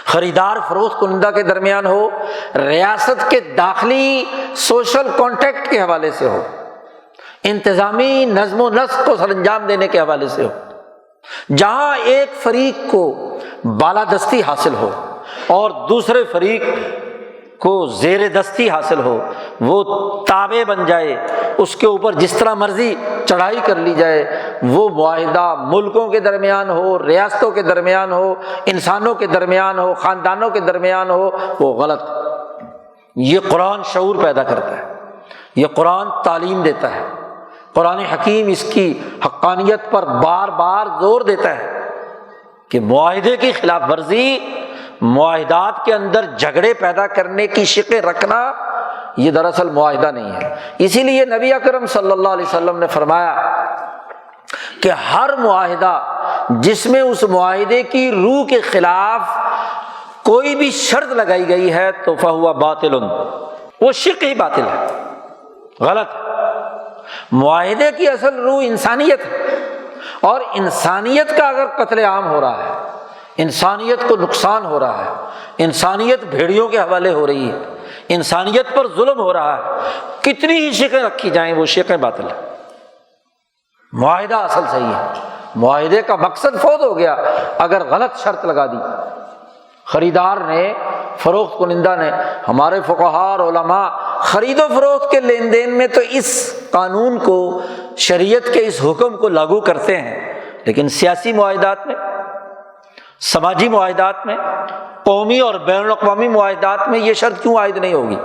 خریدار فروخت کنندہ کے درمیان ہو، ریاست کے داخلی سوشل کانٹیکٹ کے حوالے سے ہو، انتظامی نظم و نسق کو سر انجام دینے کے حوالے سے ہو، جہاں ایک فریق کو بالادستی حاصل ہو اور دوسرے فریق کو زیر دستی حاصل ہو، وہ تابع بن جائے، اس کے اوپر جس طرح مرضی چڑھائی کر لی جائے، وہ معاہدہ ملکوں کے درمیان ہو، ریاستوں کے درمیان ہو، انسانوں کے درمیان ہو، خاندانوں کے درمیان ہو، وہ غلط۔ یہ قرآن شعور پیدا کرتا ہے، یہ قرآن تعلیم دیتا ہے، قرآن حکیم اس کی حقانیت پر بار بار زور دیتا ہے کہ معاہدے کی خلاف ورزی، معاہدات کے اندر جھگڑے پیدا کرنے کی شکیں رکھنا، یہ دراصل معاہدہ نہیں ہے۔ اسی لیے نبی اکرم صلی اللہ علیہ وسلم نے فرمایا کہ ہر معاہدہ جس میں اس معاہدے کی روح کے خلاف کوئی بھی شرط لگائی گئی ہے تو فہو باطل، وہ شق ہی باطل ہے، غلط۔ معاہدے کی اصل روح انسانیت ہے، اور انسانیت کا اگر قتل عام ہو رہا ہے، انسانیت کو نقصان ہو رہا ہے، انسانیت بھیڑیوں کے حوالے ہو رہی ہے، انسانیت پر ظلم ہو رہا ہے، کتنی ہی شقیں رکھی جائیں وہ شقیں باطل ہے۔ معاہدہ اصل صحیح ہے، معاہدے کا مقصد فوت ہو گیا اگر غلط شرط لگا دی، خریدار نے، فروخت کنندہ نے۔ ہمارے فقہاء اور علماء خرید و فروخت کے لین دین میں تو اس قانون کو، شریعت کے اس حکم کو لاگو کرتے ہیں، لیکن سیاسی معاہدات میں، سماجی معاہدات میں، قومی اور بین الاقوامی معاہدات میں یہ شرط کیوں عائد نہیں ہوگی؟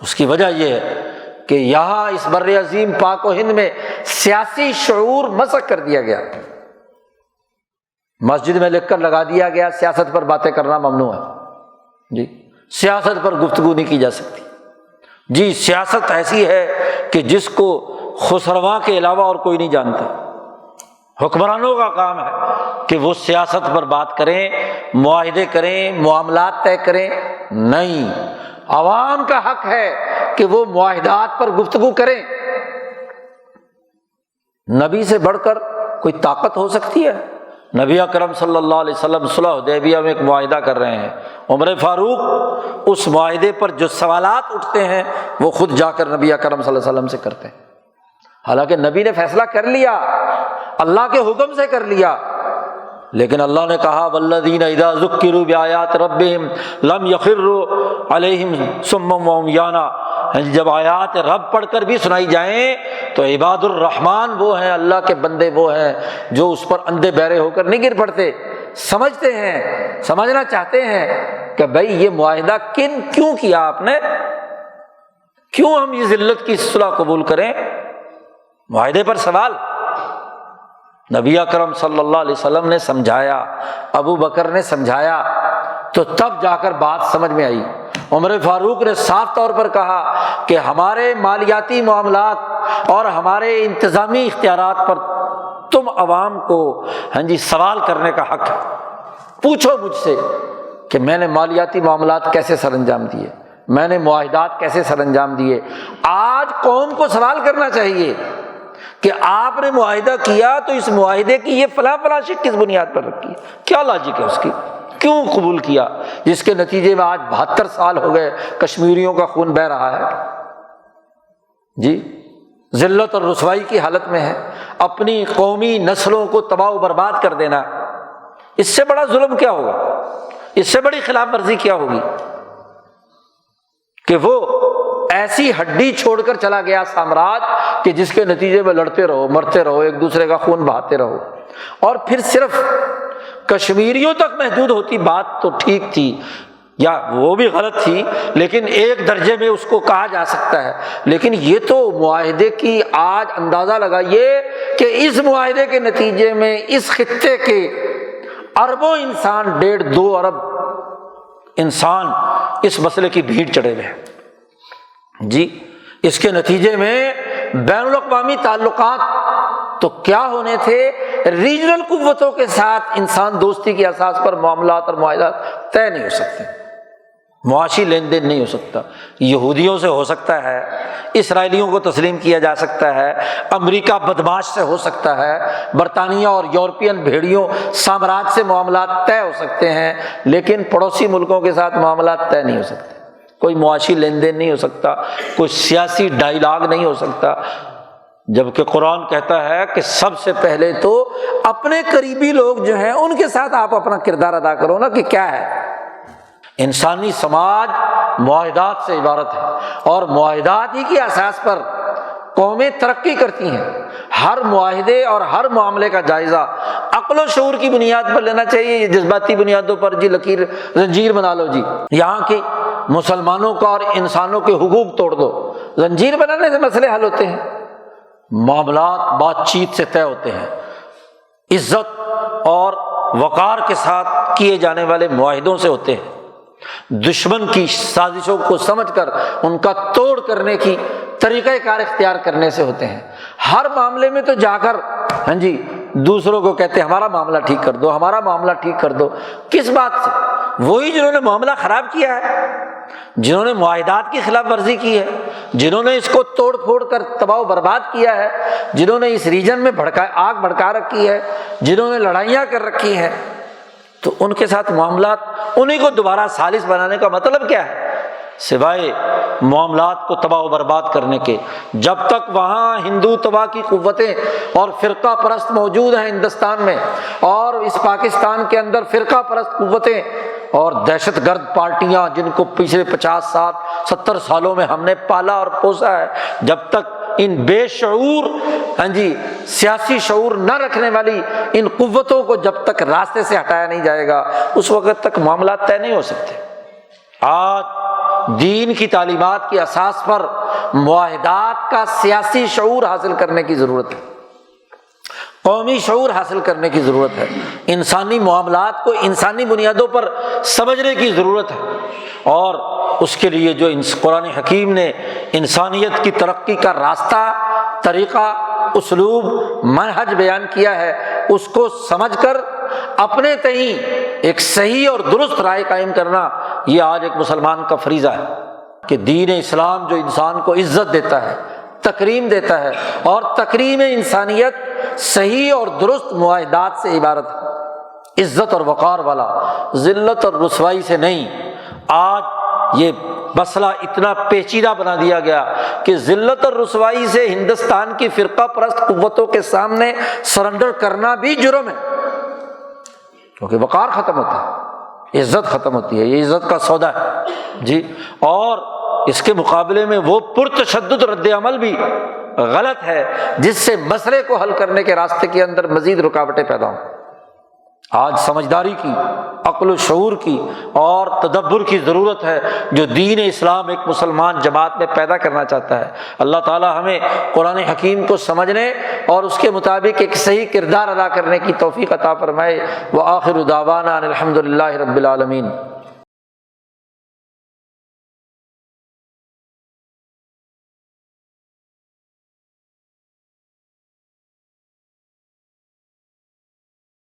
اس کی وجہ یہ ہے کہ یہاں اس بر عظیم پاک و ہند میں سیاسی شعور مسخ کر دیا گیا، مسجد میں لکھ کر لگا دیا گیا سیاست پر باتیں کرنا ممنوع ہے، جی سیاست پر گفتگو نہیں کی جا سکتی، جی سیاست ایسی ہے کہ جس کو خسرواں کے علاوہ اور کوئی نہیں جانتا، حکمرانوں کا کام ہے کہ وہ سیاست پر بات کریں، معاہدے کریں، معاملات طے کریں، نہیں، عوام کا حق ہے کہ وہ معاہدات پر گفتگو کریں۔ نبی سے بڑھ کر کوئی طاقت ہو سکتی ہے؟ نبی اکرم صلی اللہ علیہ وسلم صلح حدیبیہ میں ایک معاہدہ کر رہے ہیں، عمر فاروق اس معاہدے پر جو سوالات اٹھتے ہیں وہ خود جا کر نبی اکرم صلی اللہ علیہ وسلم سے کرتے ہیں، حالانکہ نبی نے فیصلہ کر لیا، اللہ کے حکم سے کر لیا، لیکن اللہ نے کہا والذین اذا ذکروا بآیات ربہم لم یخروا علیہم صما وعمیانا، جب آیات رب پڑھ کر بھی سنائی جائیں تو عباد الرحمن وہ ہیں، اللہ کے بندے وہ ہیں جو اس پر اندھے بہرے ہو کر نہیں گر پڑتے، سمجھتے ہیں، سمجھنا چاہتے ہیں کہ بھائی یہ معاہدہ کیوں کیا آپ نے، کیوں ہم یہ ذلت کی صلح قبول کریں؟ معاہدے پر سوال، نبی اکرم صلی اللہ علیہ وسلم نے سمجھایا، ابو بکر نے سمجھایا، تو تب جا کر بات سمجھ میں آئی۔ عمر فاروق نے صاف طور پر کہا کہ ہمارے مالیاتی معاملات اور ہمارے انتظامی اختیارات پر تم عوام کو سوال کرنے کا حق ہے، پوچھو مجھ سے کہ میں نے مالیاتی معاملات کیسے سر انجام دیے، میں نے معاہدات کیسے سر انجام دیے۔ آج قوم کو سوال کرنا چاہیے کہ آپ نے معاہدہ کیا تو اس معاہدے کی یہ فلاں فلاں شرط کس بنیاد پر رکھی، کیا لاجک ہے اس کی، کیوں قبول کیا، جس کے نتیجے میں آج 72 سال ہو گئے کشمیریوں کا خون بہہ رہا ہے، جی ذلت اور رسوائی کی حالت میں ہے، اپنی قومی نسلوں کو تباہ و برباد کر دینا، اس سے بڑا ظلم کیا ہوگا، اس سے بڑی خلاف ورزی کیا ہوگی کہ وہ ایسی ہڈی چھوڑ کر چلا گیا سامراج کہ جس کے نتیجے میں لڑتے رہو، مرتے رہو، ایک دوسرے کا خون بہاتے رہو، اور پھر صرف کشمیریوں تک محدود ہوتی بات تو ٹھیک تھی، یا وہ بھی غلط تھی لیکن ایک درجے میں اس کو کہا جا سکتا ہے، لیکن یہ تو معاہدے کی آج اندازہ لگائیے کہ اس معاہدے کے نتیجے میں اس خطے کے اربوں انسان، 1.5-2 ارب انسان اس مسئلے کی بھیڑ چڑھے ہوئے ہیں، جی اس کے نتیجے میں بین الاقوامی تعلقات تو کیا ہونے تھے، ریجنل قوتوں کے ساتھ انسان دوستی کی اساس پر معاملات اور معاہدات طے نہیں ہو سکتے، معاشی لین دین نہیں ہو سکتا، یہودیوں سے ہو سکتا ہے، اسرائیلیوں کو تسلیم کیا جا سکتا ہے، امریکہ بدماش سے ہو سکتا ہے، برطانیہ اور یورپین بھیڑیوں سامراج سے معاملات طے ہو سکتے ہیں، لیکن پڑوسی ملکوں کے ساتھ معاملات طے نہیں ہو سکتے، کوئی معاشی لین دین نہیں ہو سکتا، کوئی سیاسی ڈائیلاگ نہیں ہو سکتا، جبکہ قرآن کہتا ہے کہ سب سے پہلے تو اپنے قریبی لوگ جو ہیں ان کے ساتھ آپ اپنا کردار ادا کرو نا، کہ کیا ہے انسانی سماج معاہدات سے عبارت ہے، اور معاہدات ہی کی اساس پر قومیں ترقی کرتی ہیں۔ ہر معاہدے اور ہر معاملے کا جائزہ عقل و شعور کی بنیاد پر لینا چاہیے، یہ جذباتی بنیادوں پر جی لکیر زنجیر بنا لو، جی یہاں کی مسلمانوں کا اور انسانوں کے حقوق توڑ دو، زنجیر بنانے سے مسئلے حل ہوتے ہیں؟ معاملات بات چیت سے طے ہوتے ہیں، عزت اور وقار کے ساتھ کیے جانے والے معاہدوں سے ہوتے ہیں، دشمن کی سازشوں کو سمجھ کر ان کا توڑ کرنے کی طریقہ کار اختیار کرنے سے ہوتے ہیں۔ ہر معاملے میں تو جا کر دوسروں کو کہتے ہیں ہمارا معاملہ ٹھیک کر دو، ہمارا معاملہ ٹھیک کر دو، کس بات سے؟ وہی جنہوں نے معاملہ خراب کیا ہے، جنہوں نے معاہدات کی خلاف ورزی کی ہے، جنہوں نے اس کو توڑ پھوڑ کر تباہ و برباد کیا ہے، جنہوں نے اس ریجن میں آگ بھڑکا رکھی ہے، جنہوں نے لڑائیاں کر رکھی ہیں، تو ان کے ساتھ معاملات، انہیں کو دوبارہ ثالث بنانے کا مطلب کیا ہے سوائے معاملات کو تباہ و برباد کرنے کے؟ جب تک وہاں ہندو تباہ کی قوتیں اور فرقہ پرست موجود ہیں ہندوستان میں، اور اس پاکستان کے اندر فرقہ پرست قوتیں اور دہشت گرد پارٹیاں جن کو پچھلے 50-70 سالوں میں ہم نے پالا اور پوسا ہے، جب تک ان بے شعور سیاسی شعور نہ رکھنے والی ان قوتوں کو جب تک راستے سے ہٹایا نہیں جائے گا، اس وقت تک معاملات طے نہیں ہو سکتے۔ آج دین کی تعلیمات کی اساس پر معاہدات کا سیاسی شعور حاصل کرنے کی ضرورت ہے، قومی شعور حاصل کرنے کی ضرورت ہے، انسانی معاملات کو انسانی بنیادوں پر سمجھنے کی ضرورت ہے، اور اس کے لیے جو قرآن حکیم نے انسانیت کی ترقی کا راستہ، طریقہ، اسلوب، منہج بیان کیا ہے، اس کو سمجھ کر اپنے تئیں ایک صحیح اور درست رائے قائم کرنا، یہ آج ایک مسلمان کا فریضہ ہے کہ دین اسلام جو انسان کو عزت دیتا ہے، تکریم دیتا ہے، اور تکریم انسانیت صحیح اور درست معاہدات سے عبارت ہے، عزت اور وقار والا، ذلت اور رسوائی سے نہیں۔ آج یہ مسئلہ اتنا پیچیدہ بنا دیا گیا کہ ذلت اور رسوائی سے ہندوستان کی فرقہ پرست قوتوں کے سامنے سرنڈر کرنا بھی جرم ہے، کیونکہ وقار ختم ہوتا ہے، عزت ختم ہوتی ہے، یہ عزت کا سودا ہے، جی۔ اور اس کے مقابلے میں وہ پرتشدد رد عمل بھی غلط ہے جس سے مسئلے کو حل کرنے کے راستے کے اندر مزید رکاوٹیں پیدا ہوں۔ آج سمجھداری کی، عقل و شعور کی اور تدبر کی ضرورت ہے جو دین اسلام ایک مسلمان جماعت میں پیدا کرنا چاہتا ہے۔ اللہ تعالی ہمیں قرآن حکیم کو سمجھنے اور اس کے مطابق ایک صحیح کردار ادا کرنے کی توفیق عطا فرمائے۔ وآخر دعوانا ان الحمد للہ رب العالمین۔